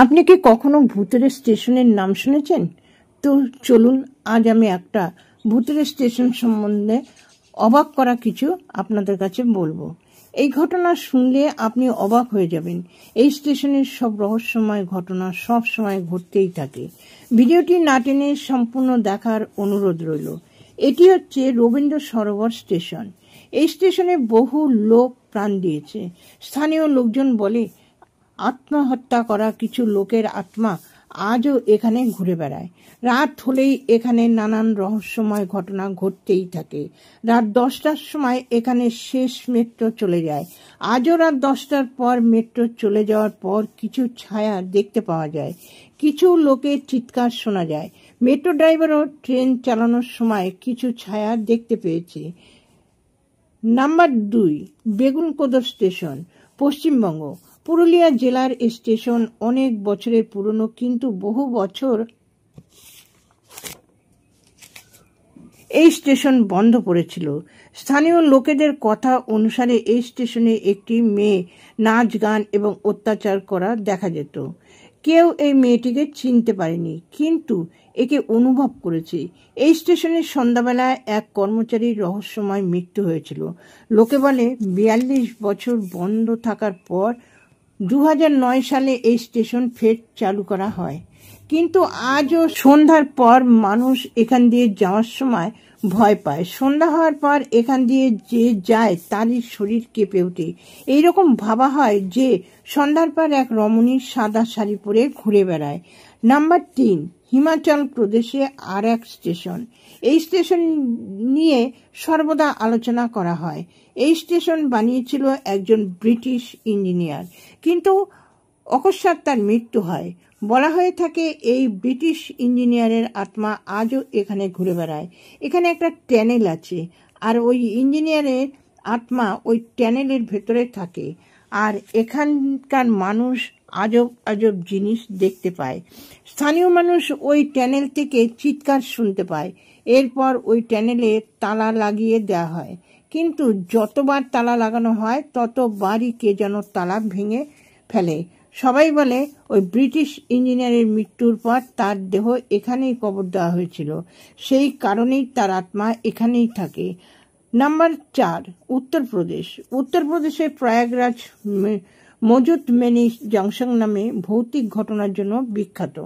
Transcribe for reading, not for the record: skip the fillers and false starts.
আপনি কি কখনো ভূতের স্টেশনের নাম শুনেছেন? তো চলুন আজ আমি একটা ভূতের স্টেশন সম্বন্ধে অবাক করা কিছু আপনাদের কাছে বলবো। এই ঘটনা শুনলে আপনি অবাক হয়ে যাবেন। এই স্টেশনের সব রহস্যময় ঘটনা সব সময় ঘটতেই থাকে। ভিডিওটি না টেনে সম্পূর্ণ দেখার অনুরোধ রইল। এটি হচ্ছে রবীন্দ্র সরোবর স্টেশন। এই স্টেশনে বহু লোক প্রাণ দিয়েছে। স্থানীয় লোকজন বলে আত্মহত্যা করা কিছু লোকের আত্মা আজও এখানে ঘুরে বেড়ায়। রাত হলেই এখানে নানান রহস্যময় ঘটনা ঘটতেই থাকে। রাত 10টার সময় এখানে শেষ মেট্রো চলে যায়। আজও রাত 10টার পর মেট্রো চলে যাওয়ার পর কিছু ছায়া দেখতে পাওয়া যায়, কিছু লোকের চিৎকার শোনা যায়। মেট্রো ড্রাইভারও ট্রেন চালানোর সময় কিছু ছায়া দেখতে পেয়েছে। Number 2, Begunkodar station, Paschimbanga. পুরুলিয়া জেলার এই স্টেশন অনেক বছরের পুরনো, কিন্তু বহু বছর এই স্টেশন বন্ধ পড়েছিল। স্থানীয় লোকেদের কথা অনুসারে এই স্টেশনে একটি মেয়ে নাচ গান এবং অত্যাচার করা দেখা যেত। কেউ এই মেয়েটিকে চিনতে পারেনি, কিন্তু একে অনুভব করেছে। এই স্টেশনের সন্ধ্যাবেলায় এক কর্মচারীর রহস্যময় মৃত্যু হয়েছিল। লোকে বলে 42 বছর বন্ধ থাকার পর 2009 সালে এই স্টেশন ফের চালু করা হয়, কিন্তু আজও সন্ধ্যার পর মানুষ এখান দিয়ে যাওয়ার সময় ভয় পায়। সন্ধ্যা হওয়ার পর এখান দিয়ে যে যায় তারই শরীর কেঁপে ওঠে। এইরকম ভাবা হয় যে সন্ধ্যার পর এক রমণী সাদা শাড়ি পরে ঘুরে বেড়ায়। নাম্বার 3, হিমাচল প্রদেশে আর এক স্টেশন। এই স্টেশন নিয়ে সর্বদা আলোচনা করা হয়। এই স্টেশন বানিয়েছিল একজন ব্রিটিশ ইঞ্জিনিয়ার, কিন্তু অকস্মাৎ তার মৃত্যু হয়। বলা হয়ে থাকে এই ব্রিটিশ ইঞ্জিনিয়ারের আত্মা আজও এখানে ঘুরে বেড়ায়। এখানে একটা ট্যানেল আছে, আর ওই ইঞ্জিনিয়ারের আত্মা ওই ট্যানেলের ভেতরে থাকে, আর এখানকার মানুষ আজব আজব জিনিস দেখতে পায়। স্থানীয় মানুষ ওই ট্যানেল থেকে চিৎকার শুনতে পায়। এরপর ওই ট্যানেলে তালা লাগিয়ে দেওয়া হয়, কিন্তু যতবার তালা লাগানো হয় ততবারই কে যেন তালা ভেঙে ফেলে। সবাই বলে ওই ব্রিটিশ ইঞ্জিনিয়ারের মৃত্যুর পর তার দেহ এখানেই কবর দেওয়া হয়েছিল, সেই কারণেই তার আত্মা এখানেই থাকে। নাম্বার 4, উত্তরপ্রদেশ। উত্তরপ্রদেশের প্রয়াগরাজ মজুত মেনি জংশন নামে ভৌতিক ঘটনার জন্য বিখ্যাত।